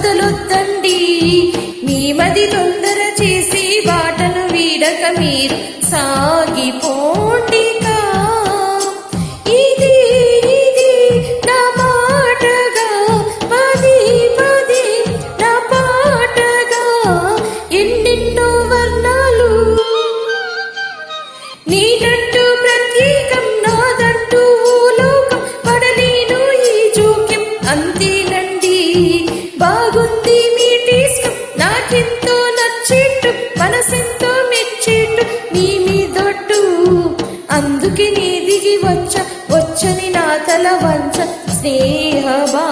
వదలొద్దండి మీ మది తొందర చేసి బాటను వీడక మీరు సాగిపోండిగా ఇది నా మాటగా పది పది నా పాటగా ఎన్నెన్నో వర్ణాలు నీదంటూ ప్రత్యేకం నాదంటూ లోకం పడలేను ఈ జోక్యం అంతేనండి బాగుంది మీ టేస్ట్ నాకెంతో నచ్చేట్టు మనసెంతో మెచ్చేట్టు మీ మీదొట్టు అందుకే నీ దిగి వచ్చని నా తల వంచ స్నేహబా